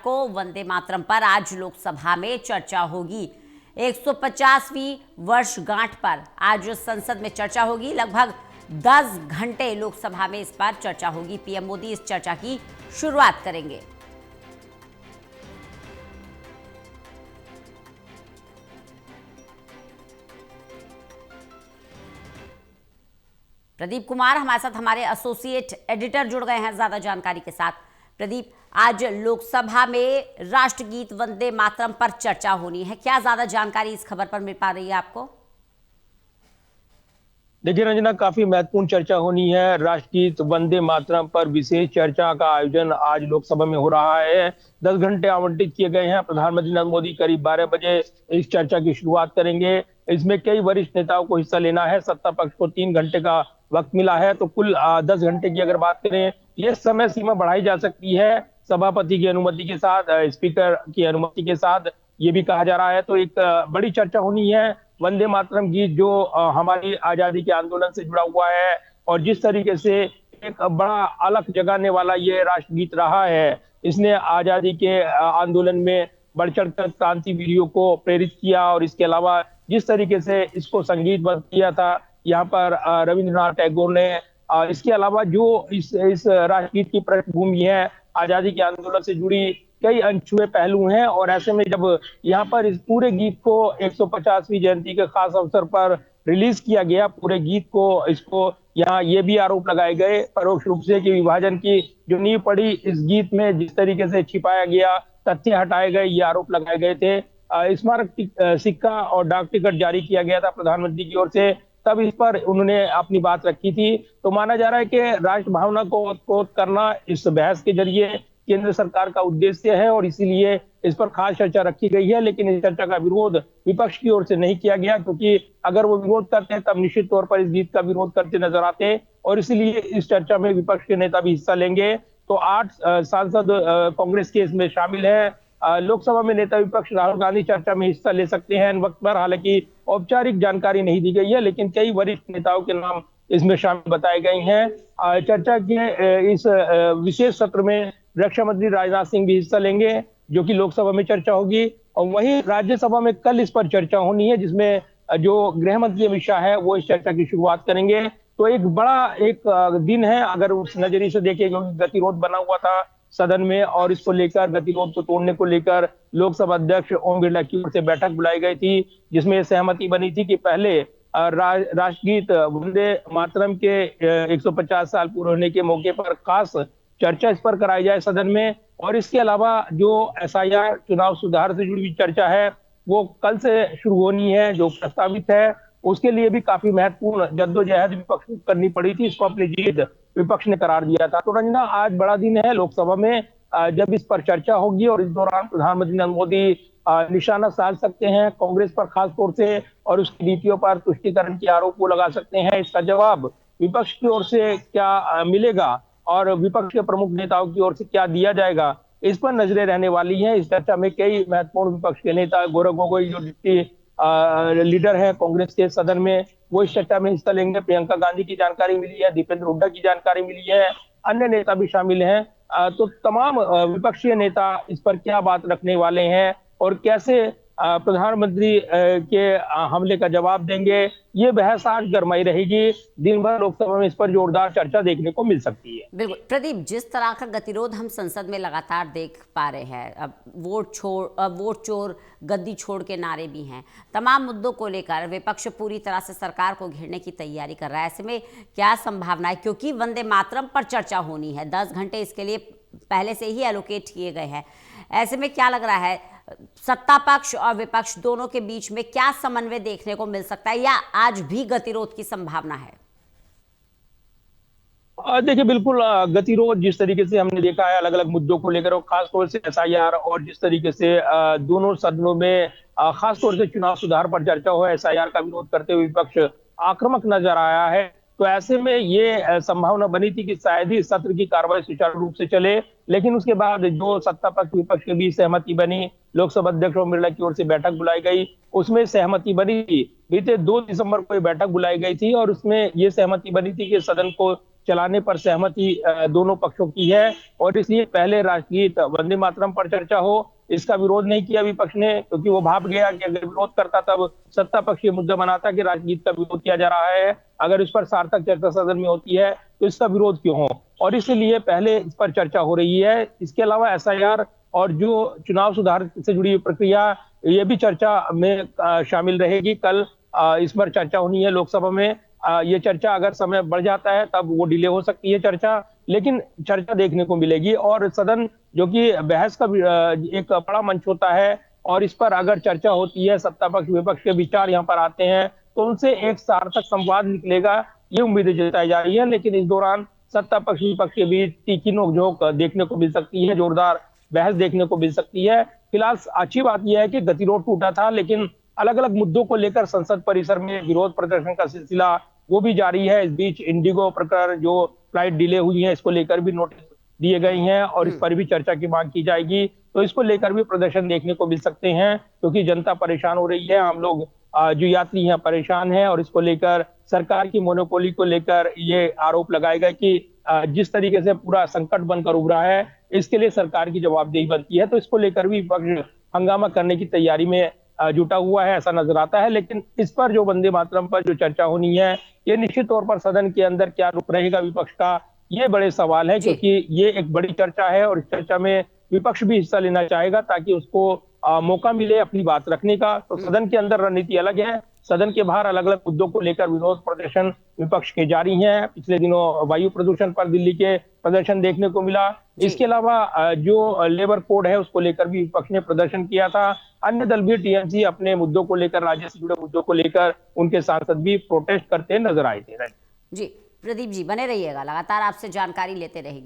को वंदे मातरम पर आज लोकसभा में चर्चा होगी। 150वीं वर्षगांठ पर आज संसद में चर्चा होगी। लगभग 10 घंटे लोकसभा में इस पर चर्चा होगी। पीएम मोदी इस चर्चा की शुरुआत करेंगे। प्रदीप कुमार हमारे साथ, हमारे एसोसिएट एडिटर जुड़ गए हैं ज्यादा जानकारी के साथ। प्रदीप, आज लोकसभा में राष्ट्रगीत वंदे मातरम पर चर्चा होनी है, क्या ज्यादा जानकारी इस खबर पर मिल पा रही है आपको? देखिए रंजना, काफी महत्वपूर्ण चर्चा होनी है। राष्ट्रगीत वंदे मातरम पर विशेष चर्चा का आयोजन आज लोकसभा में हो रहा है। 10 घंटे आवंटित किए गए हैं। प्रधानमंत्री नरेंद्र मोदी करीब 12 बजे इस चर्चा की शुरुआत करेंगे। इसमें कई वरिष्ठ नेताओं को हिस्सा लेना है। सत्ता पक्ष को 3 घंटे का वक्त मिला है, तो कुल 10 घंटे की अगर बात करें, ये समय सीमा बढ़ाई जा सकती है सभापति की अनुमति के साथ, स्पीकर की अनुमति के साथ, ये भी कहा जा रहा है। तो एक बड़ी चर्चा होनी है। वंदे मातरम गीत जो हमारी आजादी के आंदोलन से जुड़ा हुआ है और जिस तरीके से एक बड़ा अलग जगाने वाला ये राष्ट्रगीत रहा है, इसने आजादी के आंदोलन में बढ़ चढ़कर क्रांतिवीरियों को प्रेरित किया। और इसके अलावा जिस तरीके से इसको संगीतबद्ध किया था यहाँ पर रविंद्रनाथ टैगोर ने, इसके अलावा जो इस राष्ट्रगीत की पृष्ठभूमि है, आजादी के आंदोलन से जुड़ी कई अनछुए पहलू हैं। और ऐसे में जब यहाँ पर इस पूरे गीत को 150वीं जयंती के खास अवसर पर रिलीज किया गया, पूरे गीत को, इसको यहाँ ये भी आरोप लगाए गए परोक्ष रूप से कि विभाजन की जो नींव पड़ी इस गीत में, जिस तरीके से छिपाया गया, तथ्य हटाए गए, ये आरोप लगाए गए थे। स्मारक सिक्का और डाक टिकट जारी किया गया था प्रधानमंत्री की ओर से, तब इस पर उन्होंने अपनी बात रखी थी। तो माना जा रहा है कि राष्ट्र भावना को ओतप्रोत करना इस बहस के जरिए केंद्र सरकार का उद्देश्य है और इसीलिए इस पर खास चर्चा रखी गई है। लेकिन इस चर्चा का विरोध विपक्ष की ओर से नहीं किया गया, क्योंकि अगर वो विरोध करते हैं तब निश्चित तौर पर इस गीत का विरोध करते नजर आते, और इसलिए इस चर्चा में विपक्ष के नेता भी हिस्सा लेंगे। तो 8 सांसद कांग्रेस के इसमें शामिल है। लोकसभा में नेता विपक्ष राहुल गांधी चर्चा में हिस्सा ले सकते हैं इन वक्त पर। हालांकि औपचारिक जानकारी नहीं दी गई है, लेकिन कई वरिष्ठ नेताओं के नाम इसमें शामिल बताए गए हैं। चर्चा के इस विशेष सत्र में रक्षा मंत्री राजनाथ सिंह भी हिस्सा लेंगे, जो कि लोकसभा में चर्चा होगी। और वहीं राज्यसभा में कल इस पर चर्चा होनी है, जिसमें जो गृह मंत्री अमित शाह है वो इस चर्चा की शुरुआत करेंगे। तो एक बड़ा दिन है अगर उस नजरिए से देखें, क्योंकि गतिरोध बना हुआ था सदन में और इसको लेकर, गतिरोध को तोड़ने को लेकर लोकसभा अध्यक्ष ओम बिरला की ओर से बैठक बुलाई गई थी, जिसमें सहमति बनी थी कि पहले राष्ट्रगीत वंदे मातरम के 150 साल पूरे होने के मौके पर खास चर्चा इस पर कराई जाए सदन में। और इसके अलावा जो एसआईआर चुनाव सुधार से जुड़ी हुई चर्चा है वो कल से शुरू होनी है, जो प्रस्तावित है। उसके लिए भी काफी महत्वपूर्ण जद्दोजहद विपक्ष को करनी पड़ी थी, इसको अपनी जीत विपक्ष ने करार दिया था। तो रंजना, आज बड़ा दिन है लोकसभा में जब इस पर चर्चा होगी, और इस दौरान प्रधानमंत्री नरेंद्र मोदी निशाना साध सकते हैं कांग्रेस पर खास तौर से, और उसकी नीतियों पर तुष्टीकरण के आरोप वो लगा सकते हैं। इसका जवाब विपक्ष की ओर से क्या मिलेगा और विपक्ष के प्रमुख नेताओं की ओर से क्या दिया जाएगा, इस पर नजरें रहने वाली हैं। इस चर्चा में कई महत्वपूर्ण विपक्ष के नेता, गौरव गोगोई जो डिप्टी लीडर है कांग्रेस के सदन में, वो इस चर्चा में हिस्सा लेंगे। प्रियंका गांधी की जानकारी मिली है, दीपेंद्र हुड्डा की जानकारी मिली है, अन्य नेता भी शामिल हैं। तो तमाम विपक्षी नेता इस पर क्या बात रखने वाले हैं और कैसे प्रधानमंत्री के हमले का जवाब देंगे, ये बहस आज गरमाई रहेगी। दिन भर लोकसभा में इस पर जोरदार चर्चा देखने को मिल सकती है। बिल्कुल प्रदीप, जिस तरह का गतिरोध हम संसद में लगातार देख पा रहे हैं, अब वोट चोर गद्दी छोड़ के नारे भी हैं, तमाम मुद्दों को लेकर विपक्ष पूरी तरह से सरकार को घेरने की तैयारी कर रहा है। ऐसे में क्या संभावना है, क्योंकि वंदे मातरम पर चर्चा होनी है, 10 घंटे इसके लिए पहले से ही एलोकेट किए गए हैं, ऐसे में क्या लग रहा है सत्ता पक्ष और विपक्ष दोनों के बीच में क्या समन्वय देखने को मिल सकता है, या आज भी गतिरोध की संभावना है? देखिए, बिल्कुल गतिरोध जिस तरीके से हमने देखा है अलग अलग मुद्दों को लेकर, और खासतौर से एसआईआर, और जिस तरीके से दोनों सदनों में खासतौर से चुनाव सुधार पर चर्चा हो, एसआईआर का विरोध करते हुए विपक्ष आक्रामक नजर आया है। तो ऐसे में ये संभावना बनी थी कि शायद ही सत्र की कार्रवाई सुचारू रूप से चले, लेकिन उसके बाद जो सत्ता पक्ष विपक्ष के बीच सहमति बनी, लोकसभा अध्यक्ष ओम बिरला की ओर से बैठक बुलाई गई, उसमें सहमति बनी थी। बीते 2 दिसंबर को ये बैठक बुलाई गई थी और उसमें ये सहमति बनी थी कि सदन को चलाने पर सहमति दोनों पक्षों की है और इसलिए पहले राष्ट्रगीत वंदे मातरम पर चर्चा हो। इसका विरोध नहीं किया विपक्ष ने, क्योंकि वो भाप गया कि अगर विरोध करता तब सत्ता पक्ष ये मुद्दा बनाता कि राष्ट्रगीत का विरोध किया जा रहा है। अगर इस पर सार्थक चर्चा सदन में होती है तो इसका विरोध क्यों हो, और इसलिए पहले इस पर चर्चा हो रही है। इसके अलावा एसआईआर और जो चुनाव सुधार से जुड़ी प्रक्रिया, ये भी चर्चा में शामिल रहेगी। कल इस पर चर्चा होनी है लोकसभा में। ये चर्चा अगर समय बढ़ जाता है तब वो डिले हो सकती है चर्चा, लेकिन चर्चा देखने को मिलेगी। और सदन जो कि बहस का एक बड़ा मंच होता है, और इस पर अगर चर्चा होती है, सत्ता पक्ष विपक्ष के विचार यहाँ पर आते हैं, तो उनसे एक सार्थक संवाद निकलेगा, ये उम्मीदें जताई जा रही है। लेकिन इस दौरान सत्ता पक्ष विपक्ष के बीच तीखी नोकझोंक देखने को मिल सकती है, जोरदार बहस देखने को मिल सकती है। फिलहाल अच्छी बात यह है कि गतिरोध टूटा था, लेकिन अलग अलग मुद्दों को लेकर संसद परिसर में विरोध प्रदर्शन का सिलसिला वो भी जारी है। इस बीच इंडिगो प्रकरण, जो फ्लाइट डिले हुई है, इसको लेकर भी नोटिस दिए गए हैं और इस पर भी चर्चा की मांग की जाएगी। तो इसको लेकर भी प्रदर्शन देखने को मिल सकते हैं, क्योंकि जनता परेशान हो रही है। आम लोग जो यात्री यहाँ परेशान है, और इसको लेकर सरकार की मोनोपोली को लेकर ये आरोप लगाए गए कि जिस तरीके से पूरा संकट बनकर उभरा है, इसके लिए सरकार की जवाबदेही बनती है। तो इसको लेकर भी विपक्ष हंगामा करने की तैयारी में जुटा हुआ है, ऐसा नजर आता है। लेकिन इस पर जो वंदे मातरम पर जो चर्चा होनी है, ये निश्चित तौर पर सदन के अंदर क्या रुख रहेगा विपक्ष का, ये बड़े सवाल है, क्योंकि ये एक बड़ी चर्चा है और इस चर्चा में विपक्ष भी हिस्सा लेना चाहेगा ताकि उसको मौका मिले अपनी बात रखने का। तो सदन के अंदर रणनीति अलग है, सदन के बाहर अलग अलग मुद्दों को लेकर विरोध प्रदर्शन विपक्ष के जारी हैं। पिछले दिनों वायु प्रदूषण पर दिल्ली के प्रदर्शन देखने को मिला। इसके अलावा जो लेबर कोड है उसको लेकर भी विपक्ष ने प्रदर्शन किया था। अन्य दल भी, टीएमसी, अपने मुद्दों को लेकर, राज्य से जुड़े मुद्दों को लेकर उनके सांसद भी प्रोटेस्ट करते नजर आए थे। जी प्रदीप जी बने रहिएगा, लगातार आपसे जानकारी लेते रहेंगे।